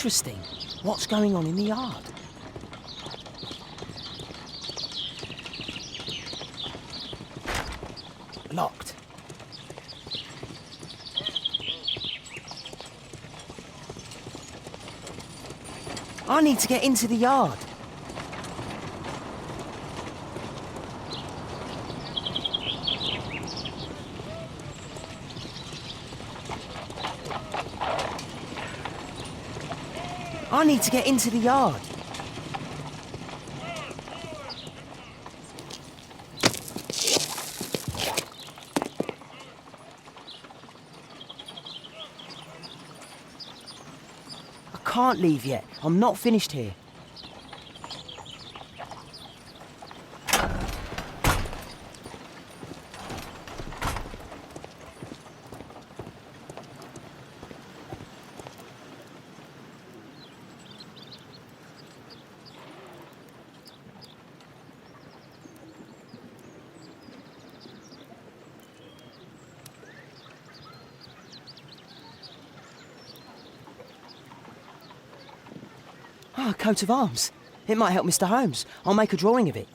interesting. What's going on in the yard? Locked. I need to get into the yard. I need to get into the yard. I can't leave yet. I'm not finished here. Ah, a coat of arms. It might help Mr. Holmes. I'll make a drawing of it.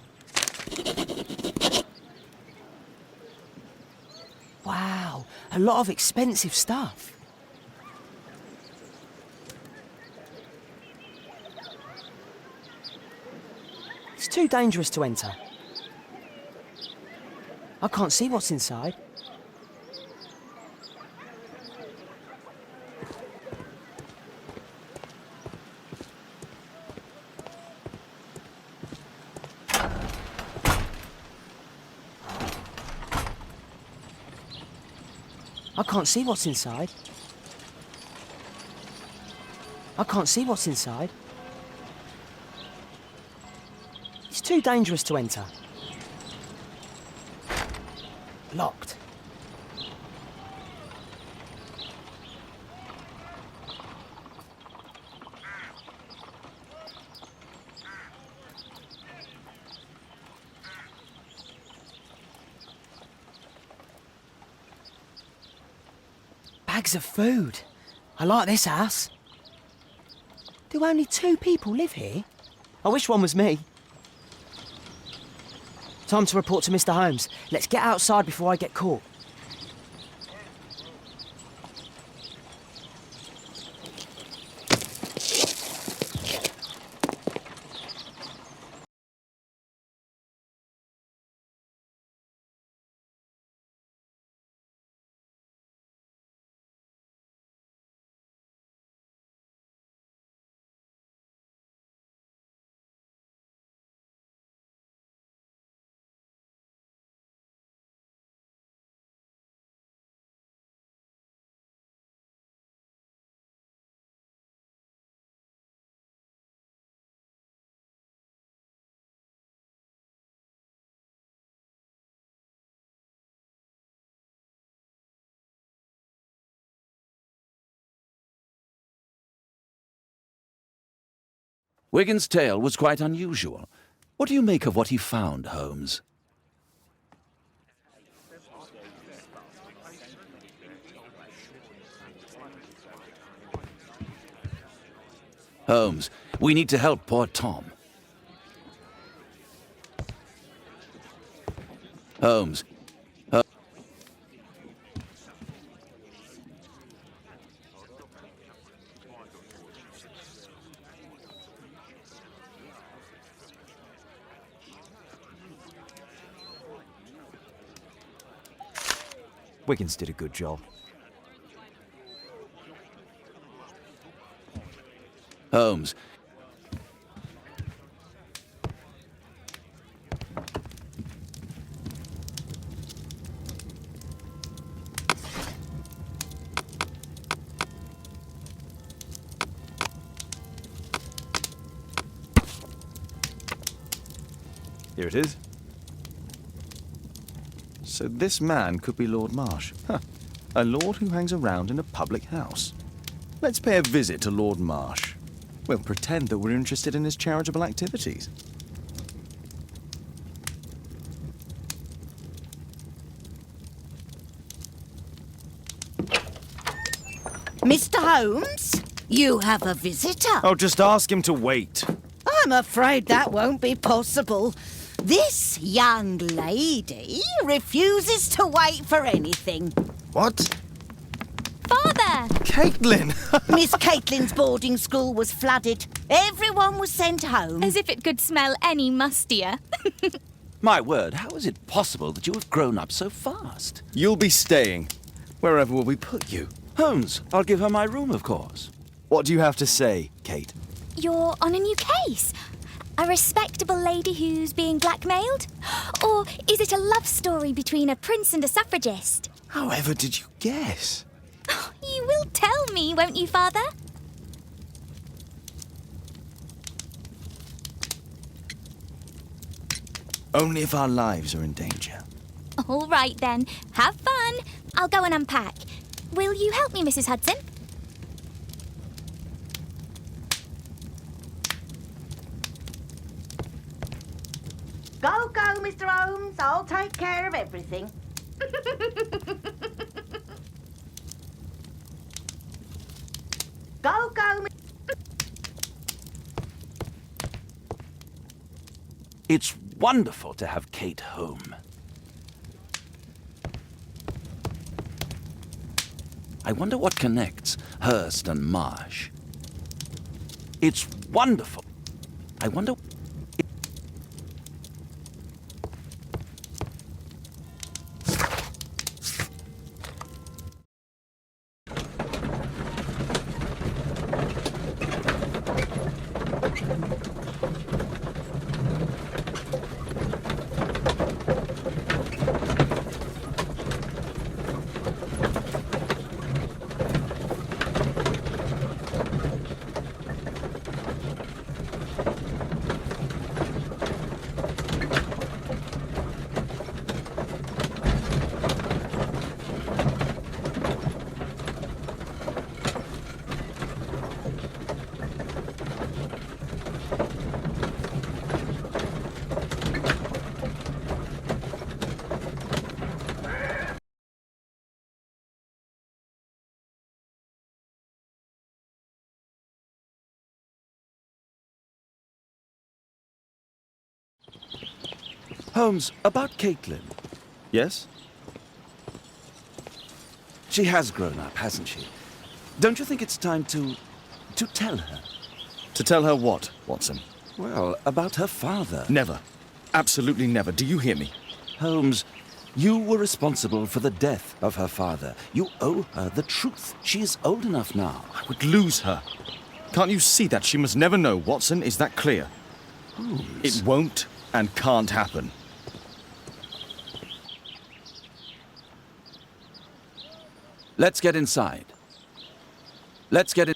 Wow, a lot of expensive stuff. It's too dangerous to enter. I can't see what's inside. I can't see what's inside. I can't see what's inside. It's too dangerous to enter. Locked. Bags of food. I like this house. Do only 2 people live here? I wish one was me. Time to report to Mr. Holmes. Let's get outside before I get caught. Wigan's tale was quite unusual. What do you make of what he found, Holmes? Holmes, we need to help poor Tom. Holmes. Wiggins did a good job. Holmes. Here it is. So this man could be Lord Marsh. Huh. A lord who hangs around in a public house. Let's pay a visit to Lord Marsh. We'll pretend that we're interested in his charitable activities. Mr. Holmes? You have a visitor? Oh, just ask him to wait. I'm afraid that won't be possible. This young lady refuses to wait for anything. What? Father! Caitlin! Miss Caitlin's boarding school was flooded. Everyone was sent home. As if it could smell any mustier. My word, how is it possible that you have grown up so fast? You'll be staying. Wherever will we put you? Holmes, I'll give her my room, of course. What do you have to say, Kate? You're on a new case. A respectable lady who's being blackmailed? Or is it a love story between a prince and a suffragist? However did you guess? You will tell me, won't you, Father? Only if our lives are in danger. All right, then. Have fun. I'll go and unpack. Will you help me, Mrs. Hudson? Go, Mr. Holmes. I'll take care of everything. Go. It's wonderful to have Kate home. I wonder what connects Hurst and Marsh. It's wonderful. I wonder... Holmes, about Caitlin. Yes? She has grown up, hasn't she? Don't you think it's time to tell her? To tell her what, Watson? Well, about her father. Never. Absolutely never. Do you hear me? Holmes, you were responsible for the death of her father. You owe her the truth. She is old enough now. I would lose her. Can't you see that? She must never know, Watson. Is that clear? Holmes. It won't and can't happen. Let's get inside. Let's get in.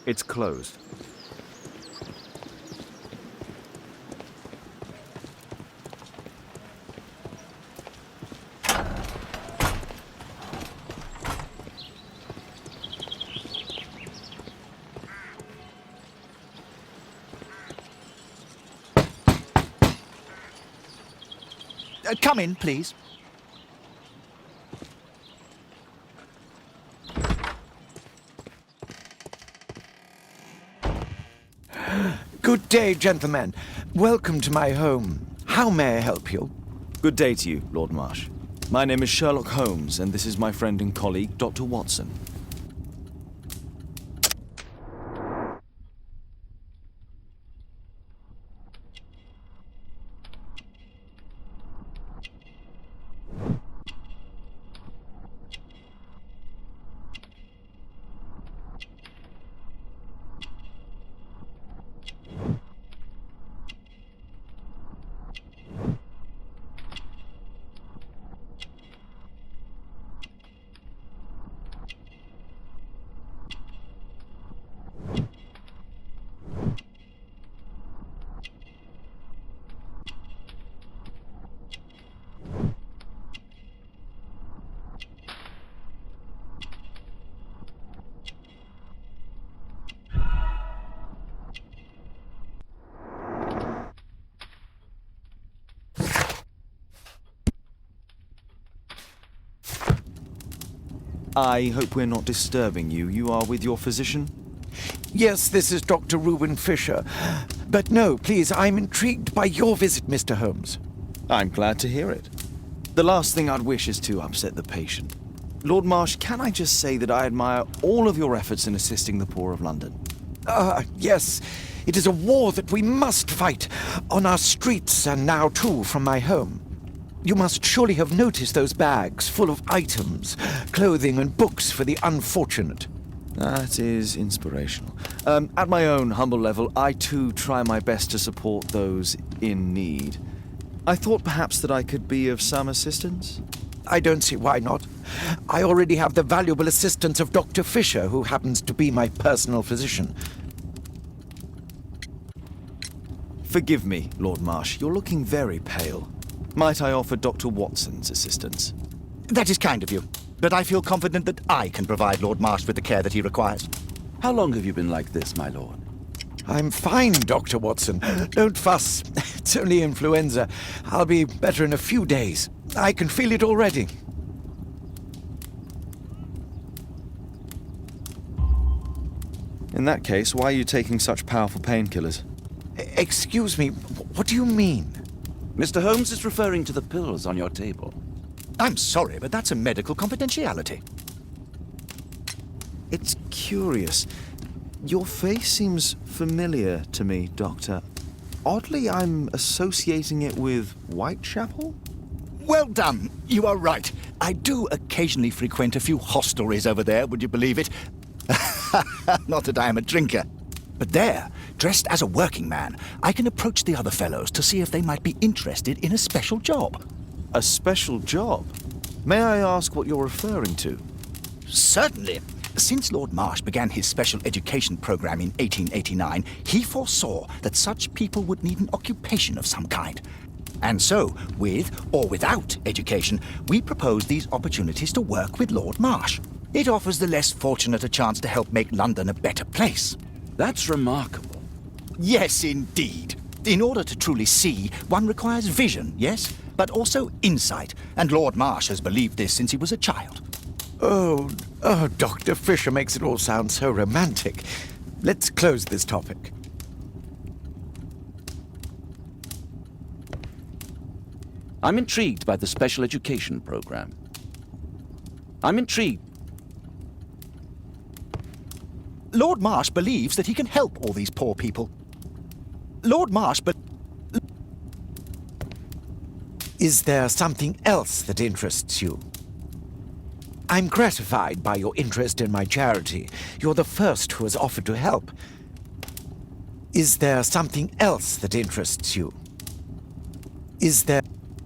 It's closed. Come in, please. Good day, gentlemen. Welcome to my home. How may I help you? Good day to you, Lord Marsh. My name is Sherlock Holmes, and this is my friend and colleague, Dr. Watson. I hope we're not disturbing you. You are with your physician? Yes, this is Dr. Reuben Fisher. But no, please, I'm intrigued by your visit, Mr. Holmes. I'm glad to hear it. The last thing I'd wish is to upset the patient. Lord Marsh, can I just say that I admire all of your efforts in assisting the poor of London? Yes. It is a war that we must fight, on our streets and now too from my home. You must surely have noticed those bags full of items, clothing and books for the unfortunate. That is inspirational. At my own humble level, I too try my best to support those in need. I thought perhaps that I could be of some assistance. I don't see why not. I already have the valuable assistance of Dr. Fisher, who happens to be my personal physician. Forgive me, Lord Marsh. You're looking very pale. Might I offer Dr. Watson's assistance? That is kind of you, but I feel confident that I can provide Lord Marsh with the care that he requires. How long have you been like this, my lord? I'm fine, Dr. Watson. Don't fuss. It's only influenza. I'll be better in a few days. I can feel it already. In that case, why are you taking such powerful painkillers? Excuse me, what do you mean? Mr. Holmes is referring to the pills on your table. I'm sorry, but that's a medical confidentiality. It's curious. Your face seems familiar to me, Doctor. Oddly, I'm associating it with Whitechapel? Well done. You are right. I do occasionally frequent a few hostelries over there, would you believe it? Not that I am a drinker. But there, dressed as a working man, I can approach the other fellows to see if they might be interested in a special job. A special job? May I ask what you're referring to? Certainly. Since Lord Marsh began his special education program in 1889, he foresaw that such people would need an occupation of some kind. And so, with or without education, we propose these opportunities to work with Lord Marsh. It offers the less fortunate a chance to help make London a better place. That's remarkable. Yes, indeed. In order to truly see, one requires vision, yes, but also insight, and Lord Marsh has believed this since he was a child. Oh, Dr. Fisher makes it all sound so romantic. Let's close this topic. I'm intrigued by the special education program. I'm intrigued. Lord Marsh believes that he can help all these poor people. Lord Marsh, but... Is there something else that interests you? I'm gratified by your interest in my charity. You're the first who has offered to help. Is there something else that interests you? Is there...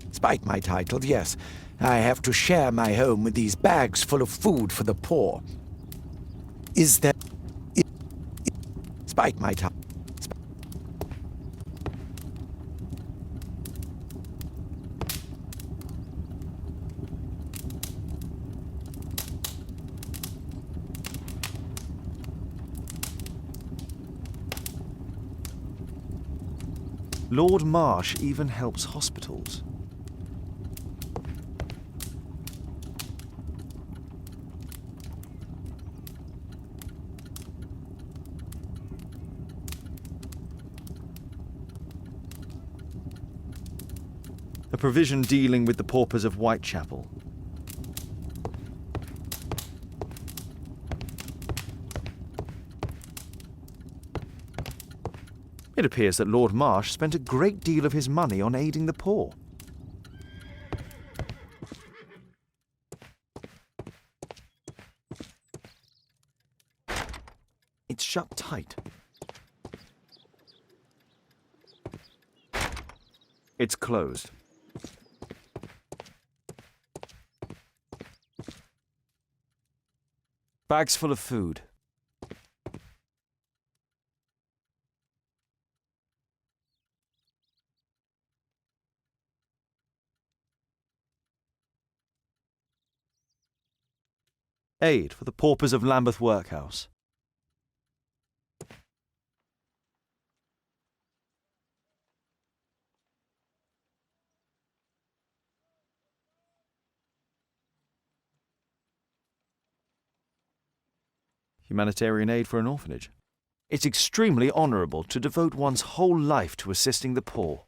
Despite my title, yes, I have to share my home with these bags full of food for the poor. Is there... Despite my title... Lord Marsh even helps hospitals. A provision dealing with the paupers of Whitechapel. It appears that Lord Marsh spent a great deal of his money on aiding the poor. It's shut tight. It's closed. Bags full of food. Aid for the paupers of Lambeth Workhouse. humanitarian aid for an orphanage. It's extremely honourable to devote one's whole life to assisting the poor.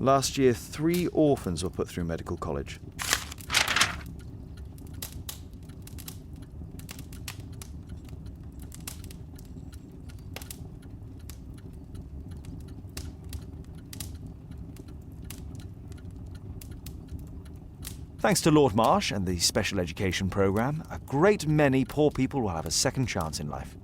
Last year, 3 orphans were put through medical college. Thanks to Lord Marsh and the special education programme, a great many poor people will have a second chance in life.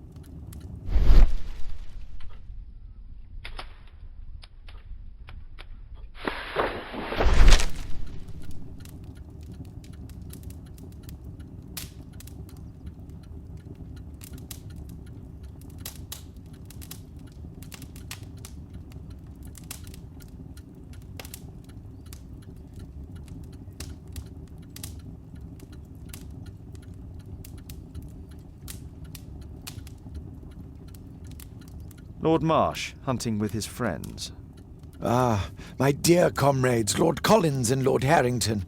Lord Marsh, hunting with his friends. Ah, my dear comrades, Lord Collins and Lord Harrington.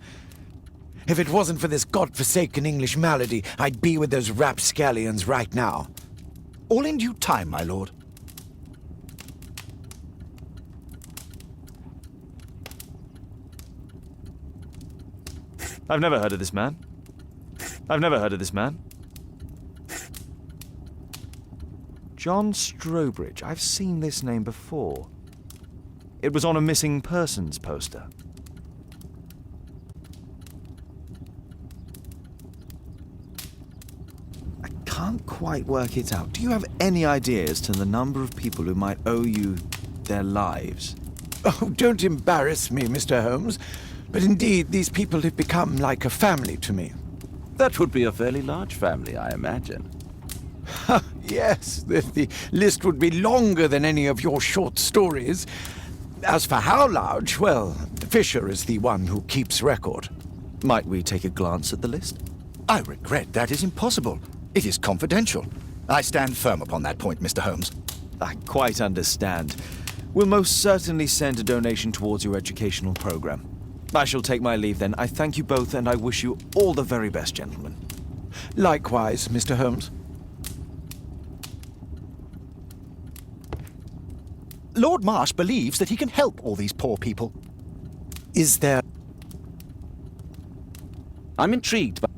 If it wasn't for this godforsaken English malady, I'd be with those rapscallions right now. All in due time, my lord. I've never heard of this man. I've never heard of this man. John Strobridge. I've seen this name before. It was on a missing persons poster. I can't quite work it out. Do you have any idea as to the number of people who might owe you their lives? Oh, don't embarrass me, Mr. Holmes. But indeed, these people have become like a family to me. That would be a fairly large family, I imagine. Yes, the list would be longer than any of your short stories. As for how large, well, Fisher is the one who keeps record. Might we take a glance at the list? I regret that is impossible. It is confidential. I stand firm upon that point, Mr. Holmes. I quite understand. We'll most certainly send a donation towards your educational program. I shall take my leave then. I thank you both and I wish you all the very best, gentlemen. Likewise, Mr. Holmes. Lord Marsh believes that he can help all these poor people. Is there... I'm intrigued by...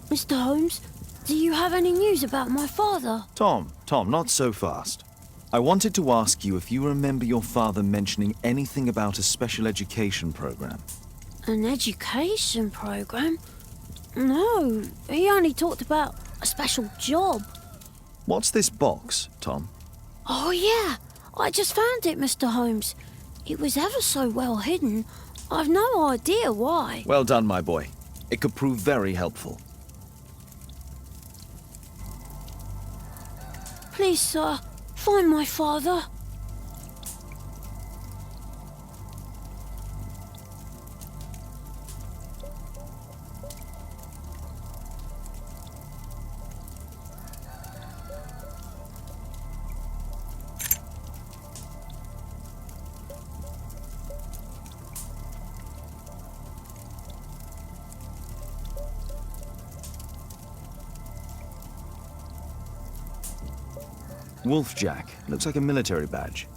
Mr. Holmes, do you have any news about my father? Tom, not so fast. I wanted to ask you if you remember your father mentioning anything about a special education program. An education program? No, he only talked about a special job. What's this box, Tom? Oh yeah, I just found it, Mr. Holmes. It was ever so well hidden. I've no idea why. Well done, my boy. It could prove very helpful. Please, sir, find my father. Wolfjack. Looks like a military badge.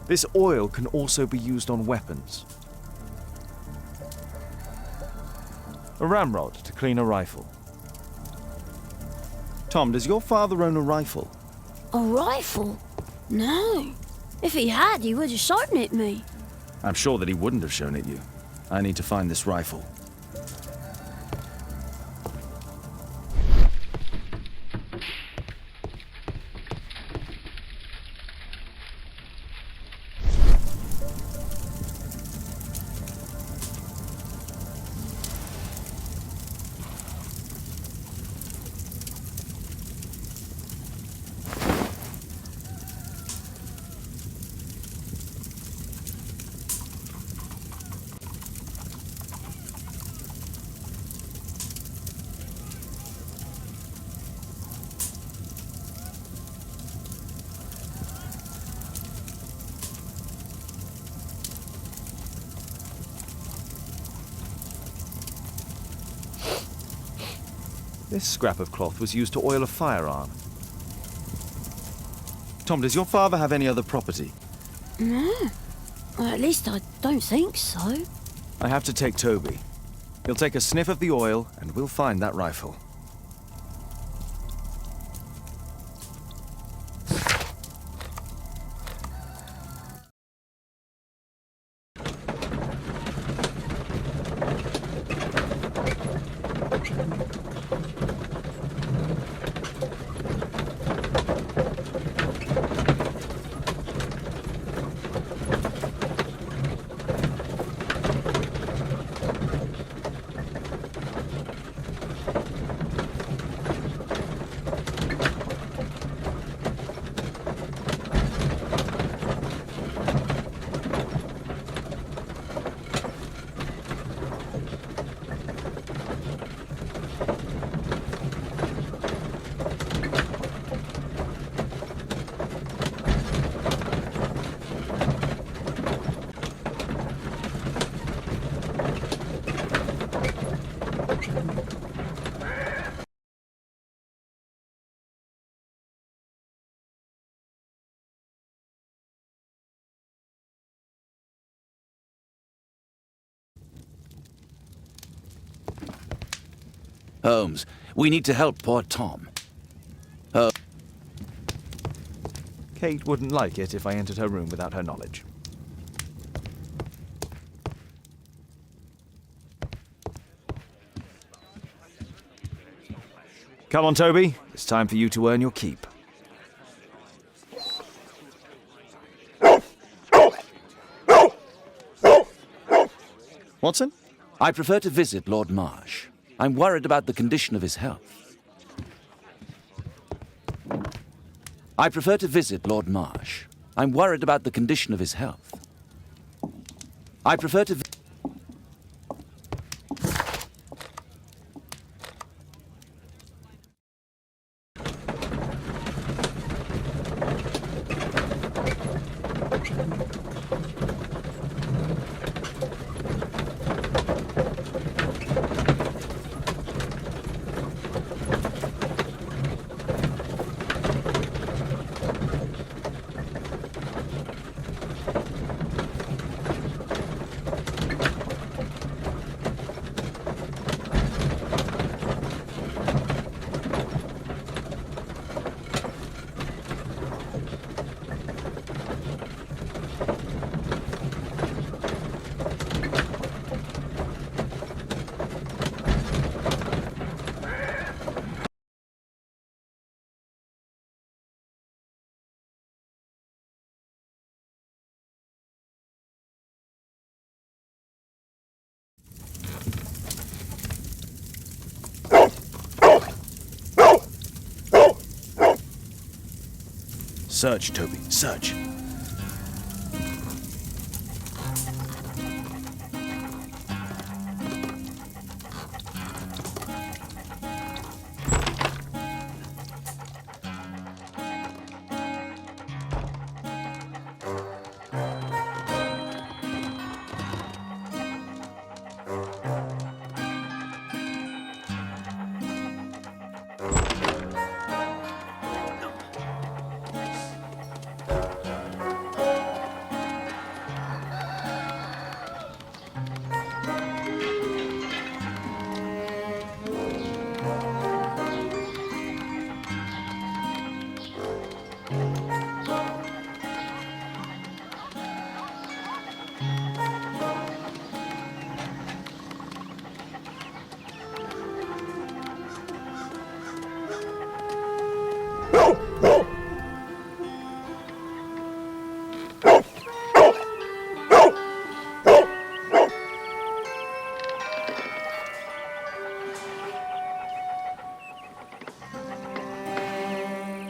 This oil can also be used on weapons. A ramrod to clean a rifle. Tom, does your father own a rifle? A rifle? No. If he had, he would have shown it me. I'm sure that he wouldn't have shown it you. I need to find this rifle. This scrap of cloth was used to oil a firearm. Tom, does your father have any other property? No. Well, at least I don't think so. I have to take Toby. He'll take a sniff of the oil, and we'll find that rifle. Holmes, we need to help poor Tom. Kate wouldn't like it if I entered her room without her knowledge. Come on, Toby. It's time for you to earn your keep. Watson? I prefer to visit Lord Marsh. I'm worried about the condition of his health. I prefer to visit Lord Marsh. I'm worried about the condition of his health. I prefer to... Search, Toby, search.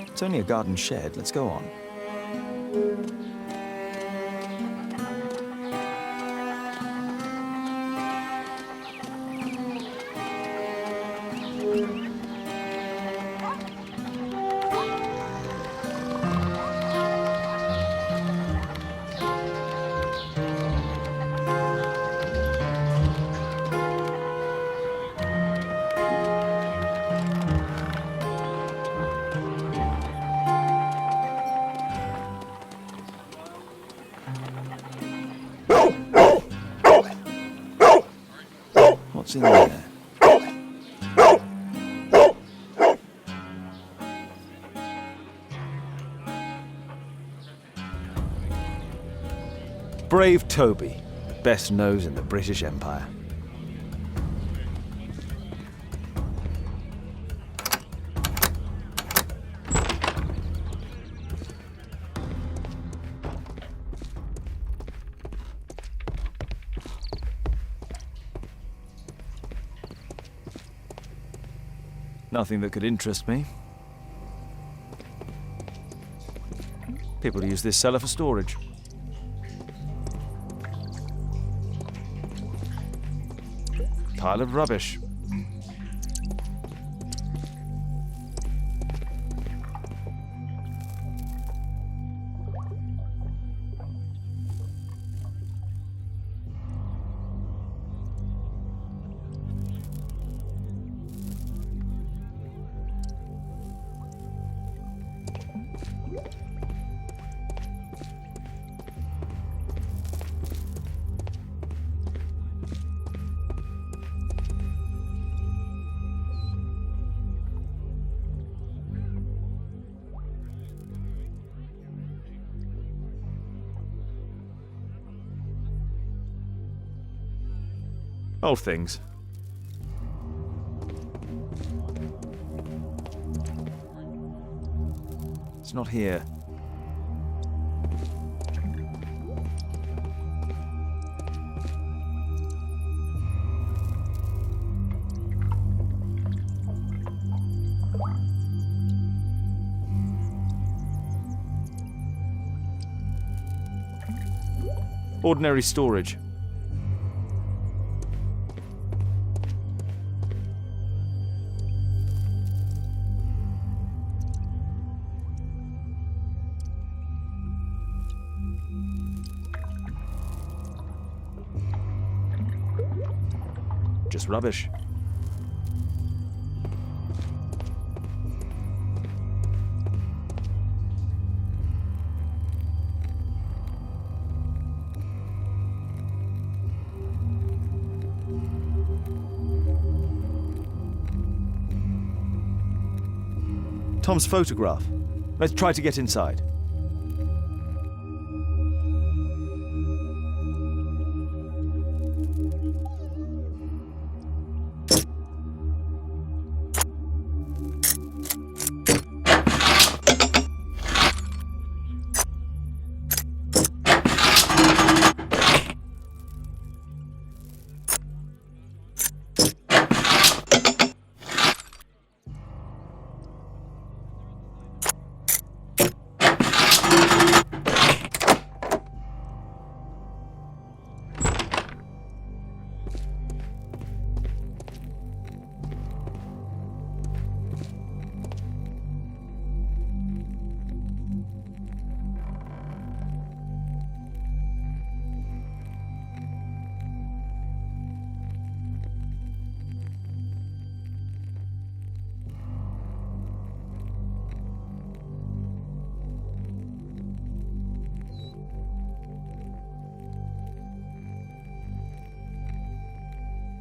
It's only a garden shed. Let's go on. What's in there? Brave Toby, best nose in the British Empire. Nothing that could interest me. People use this cellar for storage. Pile of rubbish. Old things. It's not here. Ordinary storage. Just rubbish. Tom's photograph. Let's try to get inside.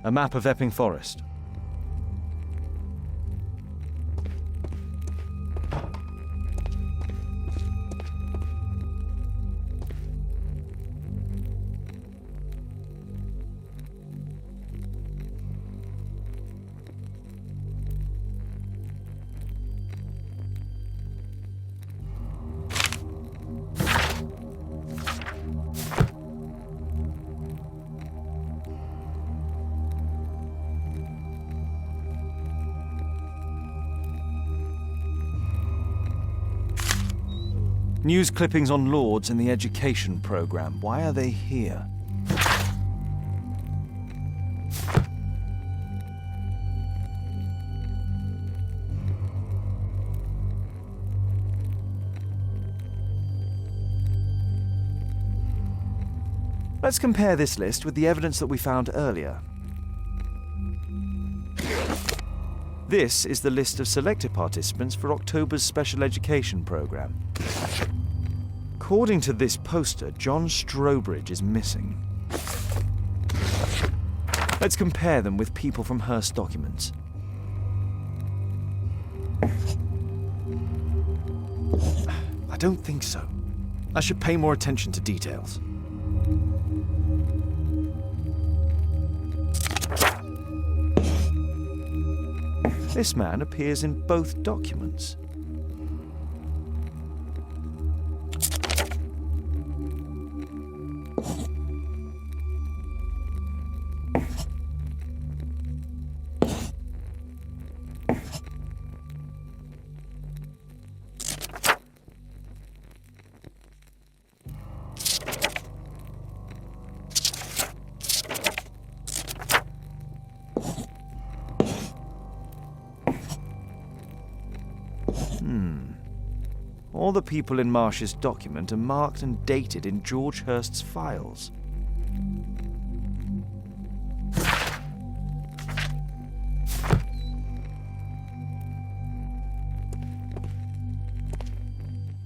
A map of Epping Forest. News clippings on lords in the education program. Why are they here? Let's compare this list with the evidence that we found earlier. This is the list of selected participants for October's special education program. According to this poster, John Strobridge is missing. Let's compare them with people from Hearst documents. I don't think so. I should pay more attention to details. This man appears in both documents. All the people in Marsh's document are marked and dated in George Hurst's files.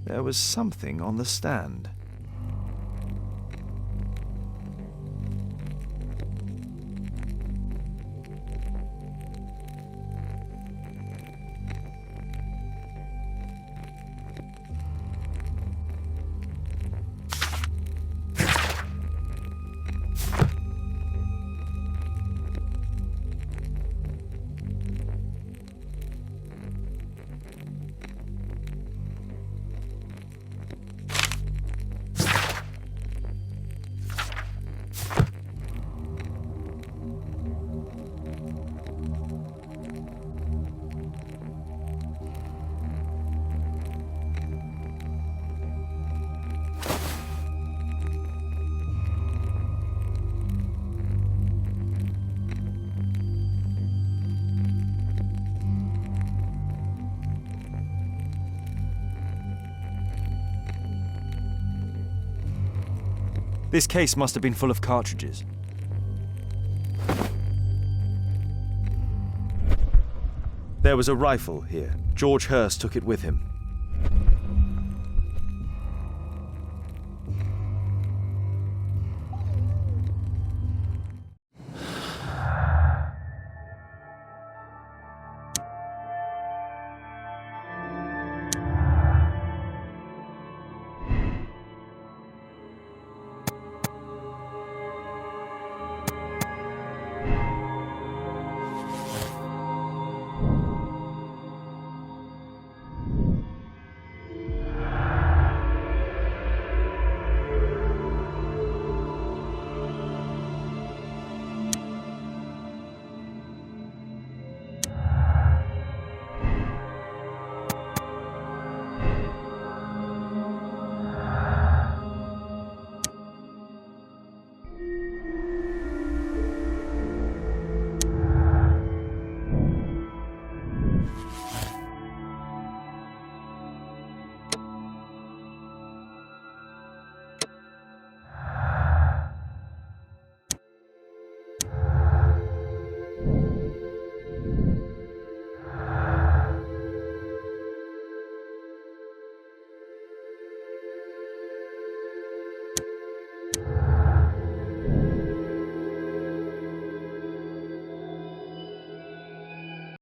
There was something on the stand. This case must have been full of cartridges. There was a rifle here. George Hurst took it with him.